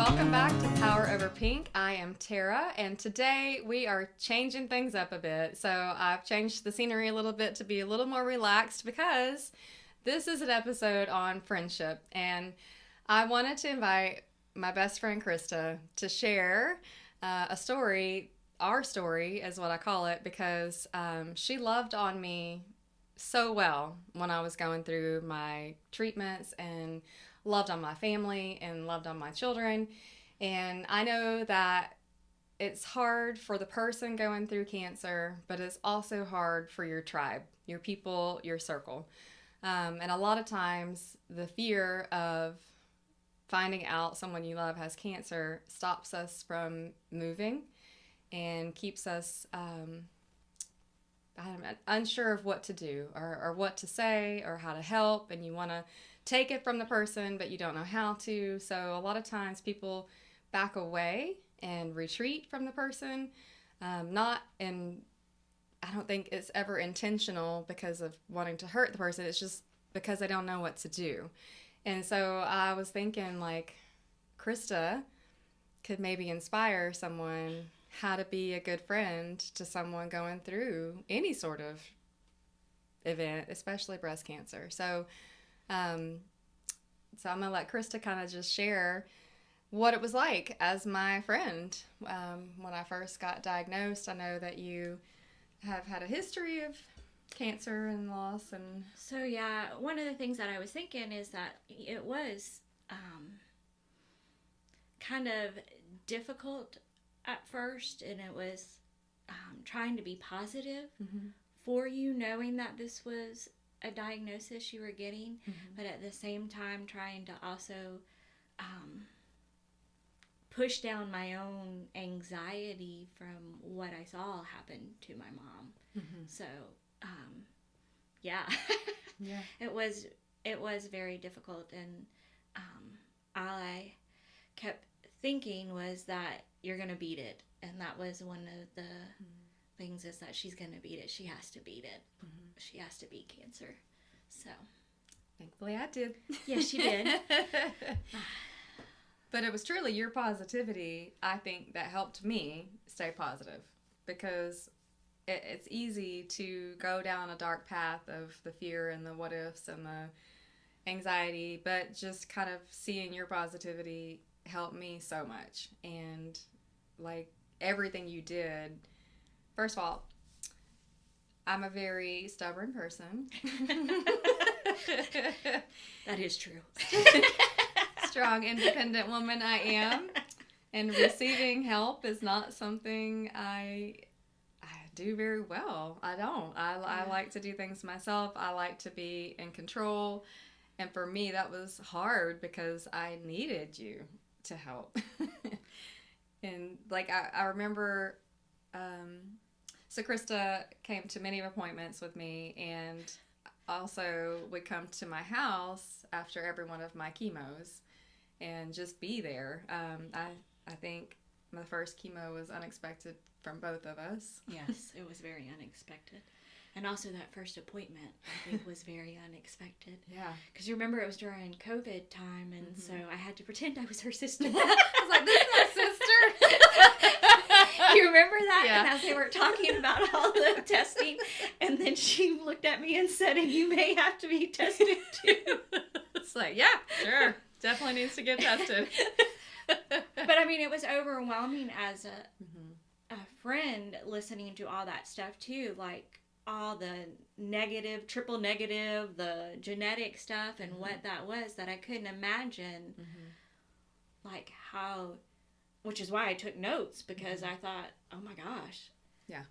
Welcome back to Power Over Pink. I am Tara, and today we are changing things up a bit. So I've changed the scenery a little bit to be a little more relaxed because this is an episode on friendship, and I wanted to invite my best friend Christa to share a story. Our story is what I call it, because she loved on me so well when I was going through my treatments, and loved on my family and loved on my children. And I know that it's hard for the person going through cancer, but it's also hard for your tribe, your people, your circle. And a lot of times the fear of finding out someone you love has cancer stops us from moving and keeps us unsure of what to do or what to say or how to help, and you want to take it from the person, but you don't know how to. So a lot of times people back away and retreat from the person. I don't think it's ever intentional because of wanting to hurt the person. It's just because they don't know what to do. And so I was thinking, like, Christa could maybe inspire someone how to be a good friend to someone going through any sort of event, especially breast cancer. So I'm going to let Christa kind of just share what it was like as my friend when I first got diagnosed. I know that you have had a history of cancer and loss. And so, yeah, one of the things that I was thinking is that it was kind of difficult at first, and it was trying to be positive for you, knowing that this was a diagnosis you were getting, but at the same time trying to also push down my own anxiety from what I saw happen to my mom. So yeah. it was very difficult, and all I kept thinking was that you're gonna beat it, and that was one of the things, is that she's gonna beat it. She has to beat it. She has to beat cancer. So thankfully I did. Yes, she did. But it was truly your positivity, I think, that helped me stay positive, because it's easy to go down a dark path of the fear and the what ifs and the anxiety, but just kind of seeing your positivity helped me so much. And like everything you did, first of all, I'm a very stubborn person. That is true. Strong, independent woman I am. And receiving help is not something I do very well. I don't. I like to do things myself. I like to be in control. And for me, that was hard because I needed you to help. And like I remember, so Christa came to many appointments with me, and also would come to my house after every one of my chemos and just be there. I think my first chemo was unexpected from both of us. Yes, it was very unexpected. And also that first appointment, I think, was very unexpected. Yeah. Because you remember it was during COVID time, and so I had to pretend I was her sister. I was like, this is my sister. You remember that? Yeah. And as they were talking about all the testing, and then she looked at me and said, and you may have to be tested too. It's like, yeah, sure. Definitely needs to get tested. But I mean, it was overwhelming as a friend listening to all that stuff too, like all the negative, triple negative, the genetic stuff and what that was, that I couldn't imagine like how, which is why I took notes, because I thought, oh my gosh. Yeah.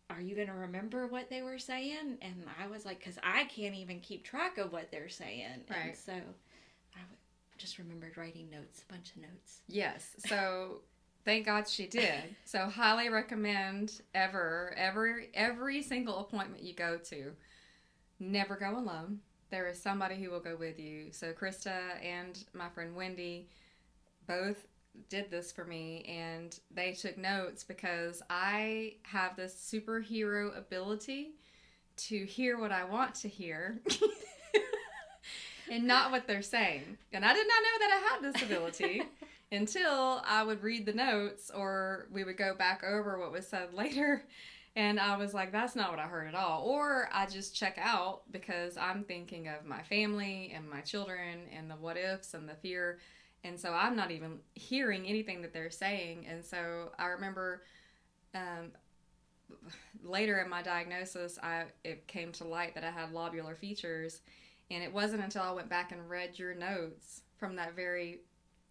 Are you going to remember what they were saying? And I was like, because I can't even keep track of what they're saying. Right. And so I just remembered writing notes, a bunch of notes. Yes. So thank God she did. So highly recommend every single appointment you go to, never go alone. There is somebody who will go with you. So Christa and my friend Wendy both did this for me, and they took notes because I have this superhero ability to hear what I want to hear and not what they're saying. And I did not know that I had this ability until I would read the notes or we would go back over what was said later. And I was like, that's not what I heard at all. Or I just check out because I'm thinking of my family and my children and the what ifs and the fear. And so I'm not even hearing anything that they're saying. And so I remember later in my diagnosis, it came to light that I had lobular features. And it wasn't until I went back and read your notes from that very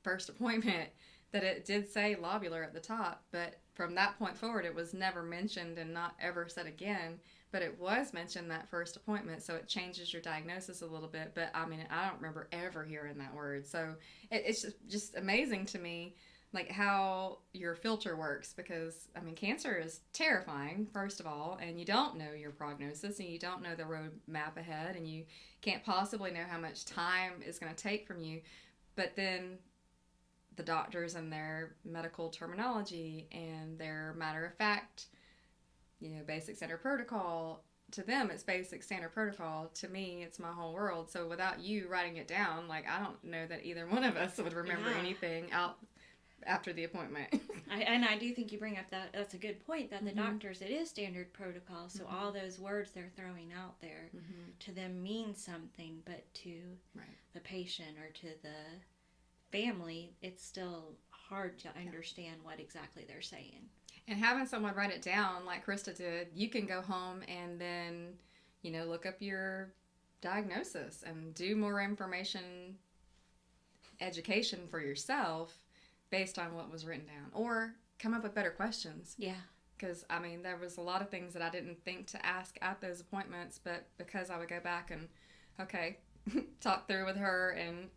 first appointment that it did say lobular at the top. But from that point forward, it was never mentioned and not ever said again. But it was mentioned that first appointment, so it changes your diagnosis a little bit. But I mean, I don't remember ever hearing that word. So it's just amazing to me, like how your filter works, because I mean, cancer is terrifying, first of all, and you don't know your prognosis and you don't know the road map ahead, and you can't possibly know how much time is going to take from you. But then the doctors and their medical terminology and their matter of fact, basic standard protocol, to them it's basic standard protocol. To me, it's my whole world. So without you writing it down, like, I don't know that either one of us would remember anything out after the appointment. I do think you bring up that's a good point, that the doctors, it is standard protocol. So all those words they're throwing out there to them mean something, but to the patient or to the family, it's still hard to understand what exactly they're saying. And having someone write it down like Christa did, you can go home and then, look up your diagnosis and do more information education for yourself based on what was written down, or come up with better questions. Yeah. Because, I mean, there was a lot of things that I didn't think to ask at those appointments, but because I would go back and, talk through with her and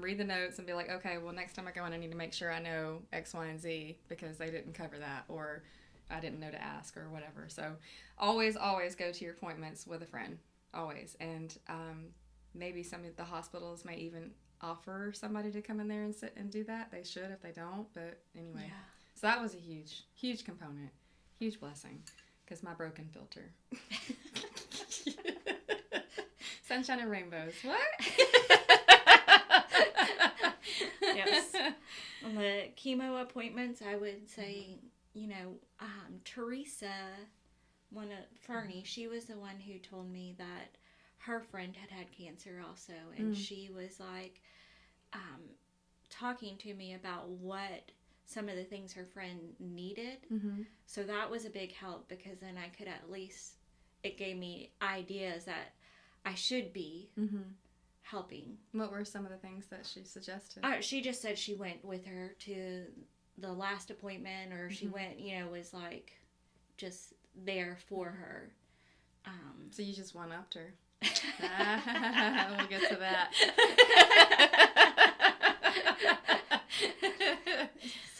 read the notes and be like, okay, well, next time I go in, I need to make sure I know X, Y, and Z because they didn't cover that, or I didn't know to ask, or whatever. So always go to your appointments with a friend, always. And maybe some of the hospitals may even offer somebody to come in there and sit and do that. They should if they don't, but anyway. Yeah. So that was a huge component, huge blessing, because my broken filter. Sunshine and rainbows. What? Yes. On the chemo appointments, I would say, Teresa, Fernie, she was the one who told me that her friend had cancer also, and she was like talking to me about what some of the things her friend needed. So that was a big help, because then I could at least, it gave me ideas that I should be helping. What were some of the things that she suggested? She just said she went with her to the last appointment, or she went, was like just there for her. So you just one-upped her. We'll get to that.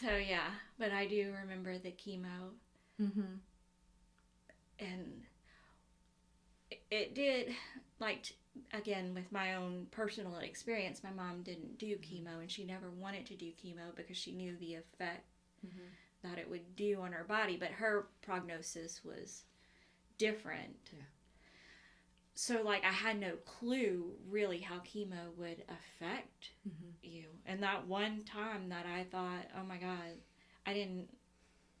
So yeah, but I do remember the chemo. And it did, like, again, with my own personal experience, my mom didn't do chemo, and she never wanted to do chemo because she knew the effect that it would do on her body, but her prognosis was different. Yeah. So, like, I had no clue really how chemo would affect you. And that one time that I thought, oh my God, I didn't,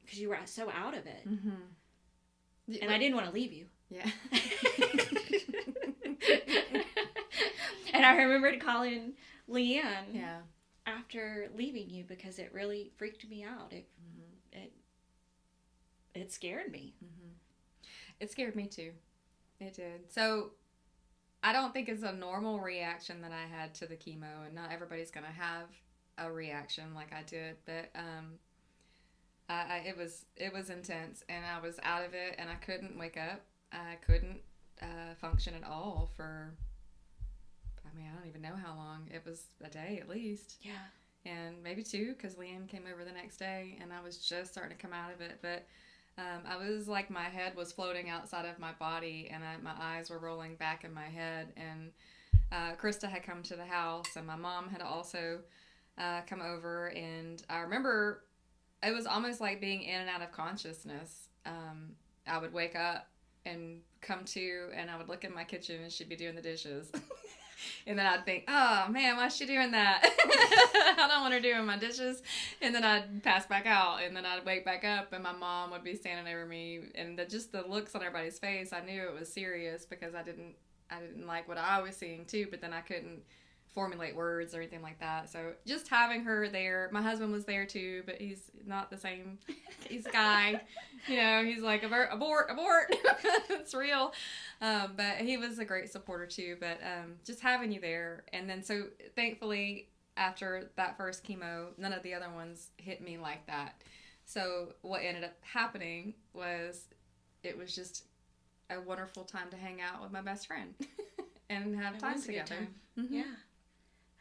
because you were so out of it. And I didn't want to leave you. Yeah. And I remembered calling Leanne after leaving you, because it really freaked me out. It scared me. It scared me too. It did. So I don't think it's a normal reaction that I had to the chemo, and not everybody's going to have a reaction like I did, but it was intense, and I was out of it, and I couldn't wake up. I couldn't function at all for, I don't even know how long. It was a day at least. Yeah. And maybe 2, because Leanne came over the next day, and I was just starting to come out of it. But I was like, my head was floating outside of my body, and my eyes were rolling back in my head. And Christa had come to the house, and my mom had also come over. And I remember it was almost like being in and out of consciousness. I would wake up and come to, and I would look in my kitchen, and she'd be doing the dishes. And then I'd think, oh man, why is she doing that? I don't want her doing my dishes. And then I'd pass back out, and then I'd wake back up, and my mom would be standing over me, and just the looks on everybody's face, I knew it was serious, because I didn't like what I was seeing too, but then I couldn't formulate words or anything like that. So just having her there, my husband was there too, but he's not the same. He's a guy, he's like, abort, it's real. But he was a great supporter too, but just having you there. And then so thankfully after that first chemo, none of the other ones hit me like that. So what ended up happening was it was just a wonderful time to hang out with my best friend and have time together. Mm-hmm. Yeah.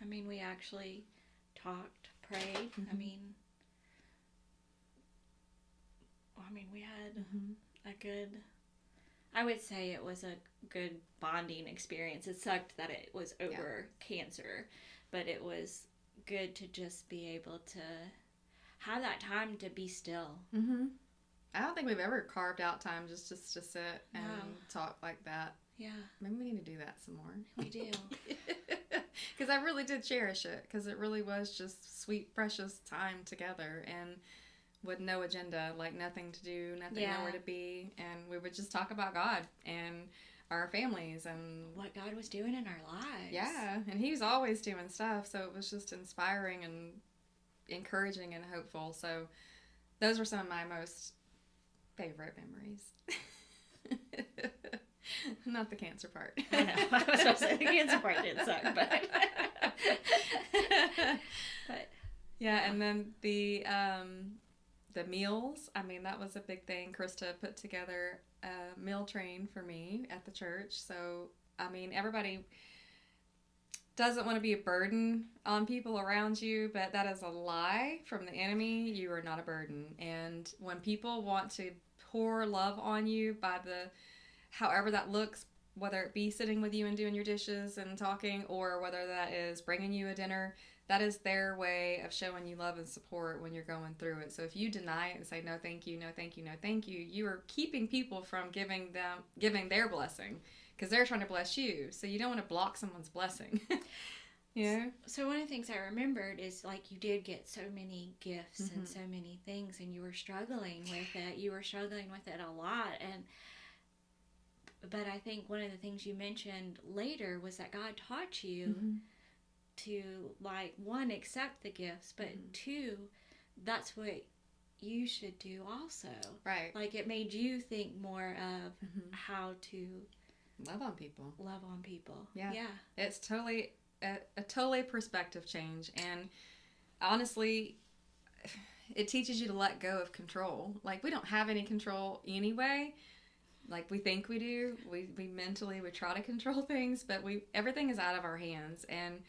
I mean, we actually talked, prayed. Mm-hmm. I mean, we had a good, I would say it was a good bonding experience. It sucked that it was over cancer, but it was good to just be able to have that time to be still. Mm-hmm. I don't think we've ever carved out time just to sit and talk like that. Yeah. Maybe we need to do that some more. We do. Because I really did cherish it, because it really was just sweet, precious time together, and with no agenda, like nothing to do, nothing nowhere to be, and we would just talk about God and our families and what God was doing in our lives. Yeah, and he was always doing stuff, so it was just inspiring and encouraging and hopeful. So those were some of my most favorite memories. Not the cancer part. I know. I was supposed to say the cancer part did suck, but yeah, and then the meals. I mean, that was a big thing. Christa put together a meal train for me at the church. So I mean, everybody doesn't want to be a burden on people around you, but that is a lie from the enemy. You are not a burden, and when people want to pour love on you by however that looks, whether it be sitting with you and doing your dishes and talking, or whether that is bringing you a dinner, that is their way of showing you love and support when you're going through it. So if you deny it and say, no, thank you, no, thank you, no, thank you, you are keeping people from giving their blessing, because they're trying to bless you. So you don't want to block someone's blessing. Yeah. So one of the things I remembered is, like, you did get so many gifts and so many things, and you were struggling with it. You were struggling with it a lot, but I think one of the things you mentioned later was that God taught you to, like, one, accept the gifts, but two, that's what you should do also. Right. Like, it made you think more of how to love on people. Yeah. It's totally a totally perspective change, and honestly, it teaches you to let go of control. Like, we don't have any control anyway. Like, we think we do. We mentally try to control things, but everything is out of our hands. And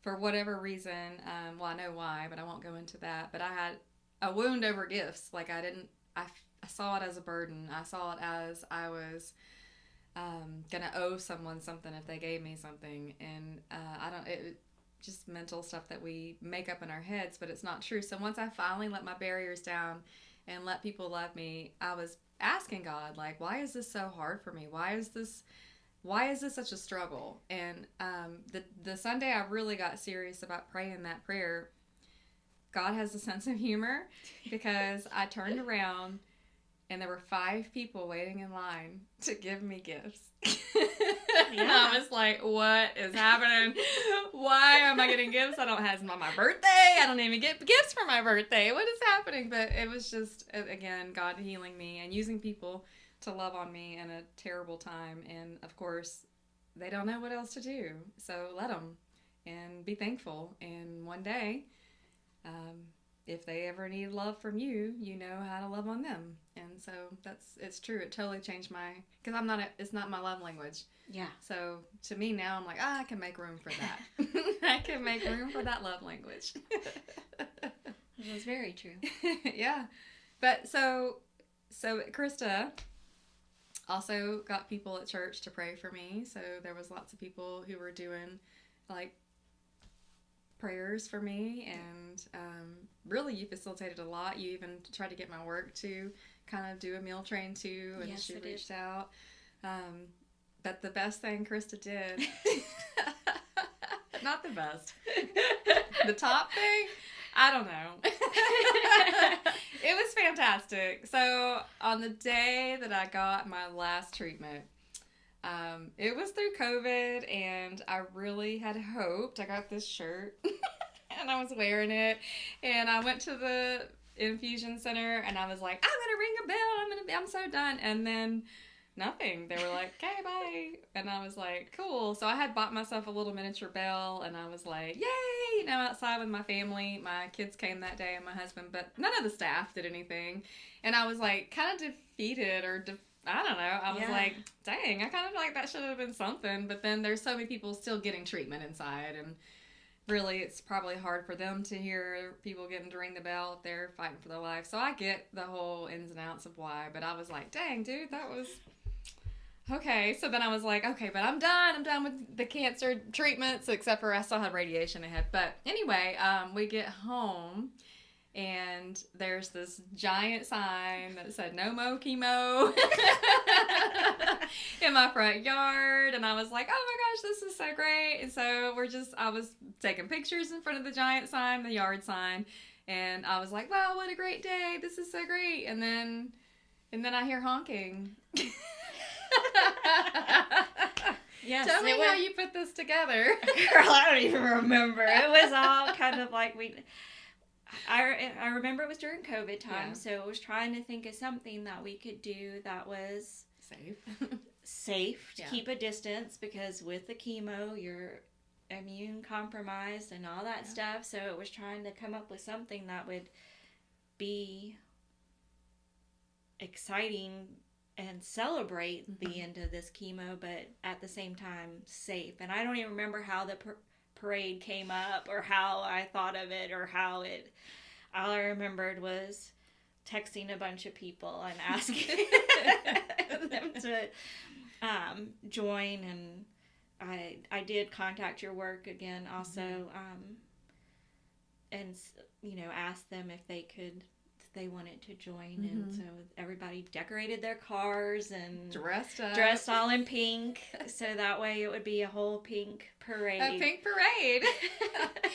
for whatever reason, well, I know why, but I won't go into that. But I had a wound over gifts. Like, I saw it as a burden. I saw it as I was gonna owe someone something if they gave me something, and just mental stuff that we make up in our heads, but it's not true. So once I finally let my barriers down and let people love me, I was asking God, like, why is this so hard for me? Why is this such a struggle? And the Sunday I really got serious about praying that prayer, God has a sense of humor, because I turned around and there were 5 people waiting in line to give me gifts. And I was like, what is happening? Why am I getting gifts? It's not my birthday. I don't even get gifts for my birthday. What is happening? But it was just, again, God healing me and using people to love on me in a terrible time. And of course, they don't know what else to do. So let them, and be thankful. And one day, if they ever need love from you, you know how to love on them. And so it's true. It totally changed because it's not my love language. Yeah. So to me now, I'm like, I can make room for that. I can make room for that love language. It was very true. Yeah. But so Christa also got people at church to pray for me. So there was lots of people who were doing, like, prayers for me, and really you facilitated a lot. You even tried to get my work to kind of do a meal train too, and yes, she I reached did. out. But the best thing Christa did Not the best. The top thing, I don't know. It was fantastic. So on the day that I got my last treatment, it was through COVID, and I really had hoped. I got this shirt, and I was wearing it, and I went to the infusion center, and I was like, I'm gonna ring a bell. I'm so done. And then nothing. They were like, okay, bye. And I was like, cool. So I had bought myself a little miniature bell, and I was like, yay, outside with my family. My kids came that day and my husband, but none of the staff did anything. And I was like kind of defeated, or I don't know. I was like, dang, I kind of feel like that should have been something. But then there's so many people still getting treatment inside, and really it's probably hard for them to hear people getting to ring the bell if they're fighting for their life. So I get the whole ins and outs of why, but I was like, dang, dude, that was okay. So then I was like, okay, but I'm done with the cancer treatments, except for I still had radiation ahead. But anyway, we get home, and there's this giant sign that said no mo chemo in my front yard. And I was like, oh my gosh, this is so great. And so I was taking pictures in front of the giant sign, the yard sign. And I was like, wow, what a great day. This is so great. And then I hear honking. Yes, tell me how you put this together. Girl, I don't even remember. It was all kind of like I remember it was during COVID time, so I was trying to think of something that we could do that was safe to keep a distance, because with the chemo you're immune compromised and all that stuff. So it was trying to come up with something that would be exciting and celebrate the end of this chemo, but at the same time safe. And I don't even remember how the parade came up, or how I thought of it, or how it. All I remembered was texting a bunch of people and asking them to join. And I did contact your work again also, and ask them if they wanted to join. And so everybody decorated their cars and dressed all in pink, so that way it would be a whole pink parade. A pink parade.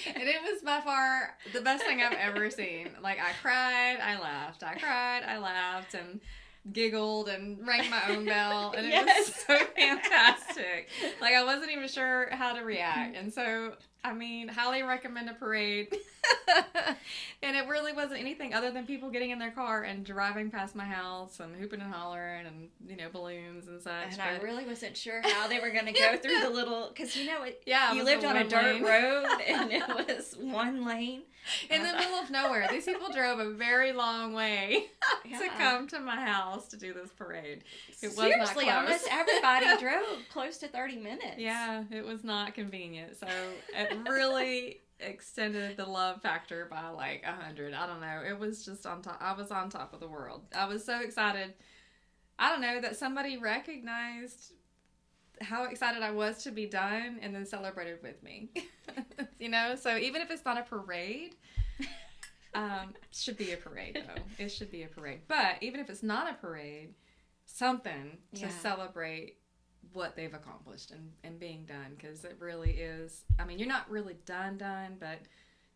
And it was by far the best thing I've ever seen. Like, I cried, I laughed, and giggled and rang my own bell, and it was so fantastic. Like, I wasn't even sure how to react. And so, I mean, highly recommend a parade. And it really wasn't anything other than people getting in their car and driving past my house and hooping and hollering and, balloons and such. And I really wasn't sure how they were going to go through the little, because you lived on a dirt lane. road, and it was one lane. In the middle of nowhere. These people drove a very long way to come to my house to do this parade. It was Seriously, not close. Almost everybody drove close to 30 minutes. Yeah, it was not convenient. So it really extended the love factor by like 100. I don't know. It was just on top. I was on top of the world. I was so excited. I don't know, that somebody recognized how excited I was to be done and then celebrated with me. So even if it's not a parade, should be a parade though. It should be a parade. But even if it's not a parade, something to celebrate what they've accomplished and being done, because it really is. I mean, you're not really done, but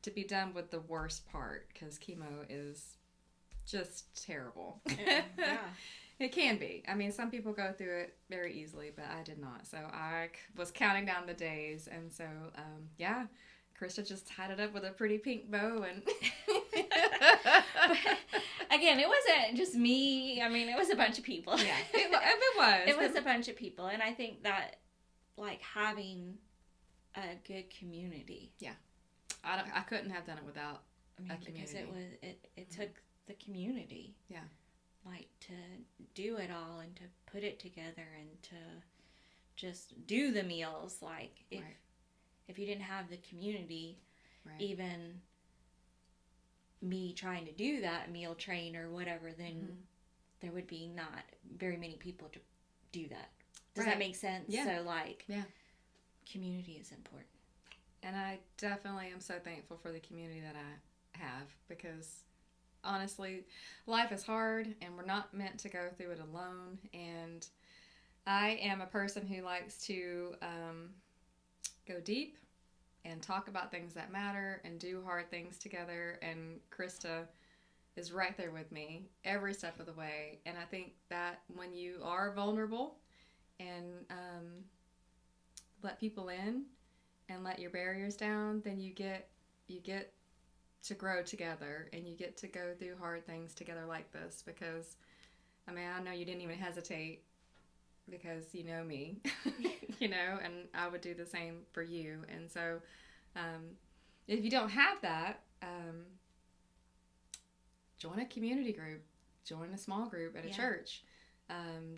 to be done with the worst part, because chemo is just terrible. Yeah. It can be. I mean, some people go through it very easily, but I did not. So I was counting down the days, and so Christa just tied it up with a pretty pink bow, and again, it wasn't just me. I mean, it was a bunch of people. Yeah, it was. It was a bunch of people, and I think that, like, having a good community. Yeah, I couldn't have done it without a community. Because it took the community. Yeah. Like, to do it all and to put it together and to just do the meals. Like, if you didn't have the community, even me trying to do that meal train or whatever, then there would be not very many people to do that. Does that make sense? Yeah. So, community is important. And I definitely am so thankful for the community that I have, because honestly, life is hard, and we're not meant to go through it alone. And I am a person who likes to go deep and talk about things that matter and do hard things together. And Christa is right there with me every step of the way. And I think that when you are vulnerable and let people in and let your barriers down, then you get to grow together, and you get to go through hard things together like this. Because I mean, I know you didn't even hesitate, because you know me, and I would do the same for you. And so if you don't have that, join a community group, join a small group at a church,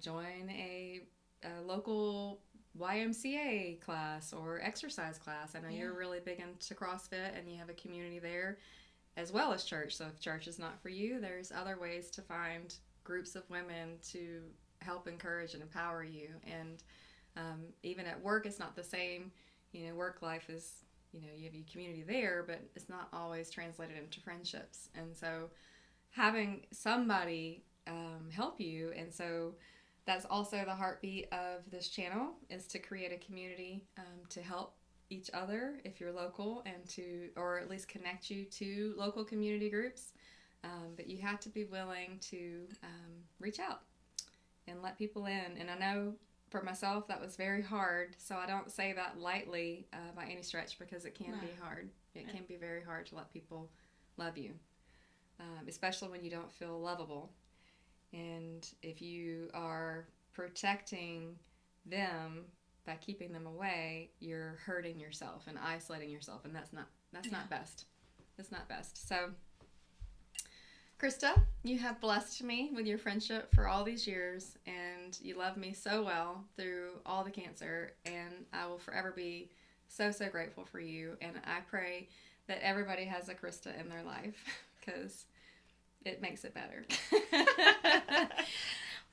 join a local YMCA class or exercise class. I know you're really big into CrossFit, and you have a community there as well as church. So if church is not for you, there's other ways to find groups of women to help encourage and empower you. And even at work, it's not the same. Work life is, you have your community there, but it's not always translated into friendships. And so having somebody help you. And so that's also the heartbeat of this channel, is to create a community to help each other if you're local, and or at least connect you to local community groups. But you have to be willing to reach out and let people in. And I know for myself that was very hard, so I don't say that lightly by any stretch, because it can be hard. It can be very hard to let people love you, especially when you don't feel lovable. And if you are protecting them by keeping them away, you're hurting yourself and isolating yourself, and that's not best. It's not best. So Christa, you have blessed me with your friendship for all these years, and you love me so well through all the cancer, and I will forever be so, so grateful for you. And I pray that everybody has a Christa in their life, because it makes it better.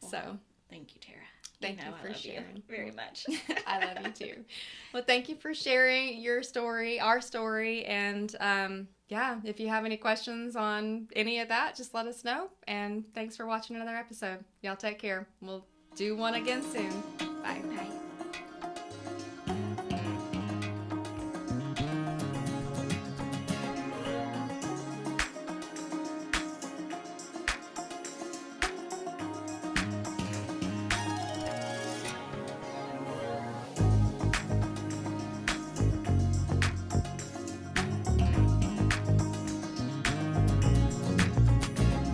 So thank you, Tara. Thank you for sharing. You very much. I love you too. Well, thank you for sharing your story, our story. And if you have any questions on any of that, just let us know. And thanks for watching another episode. Y'all take care. We'll do one again soon. Bye. Bye.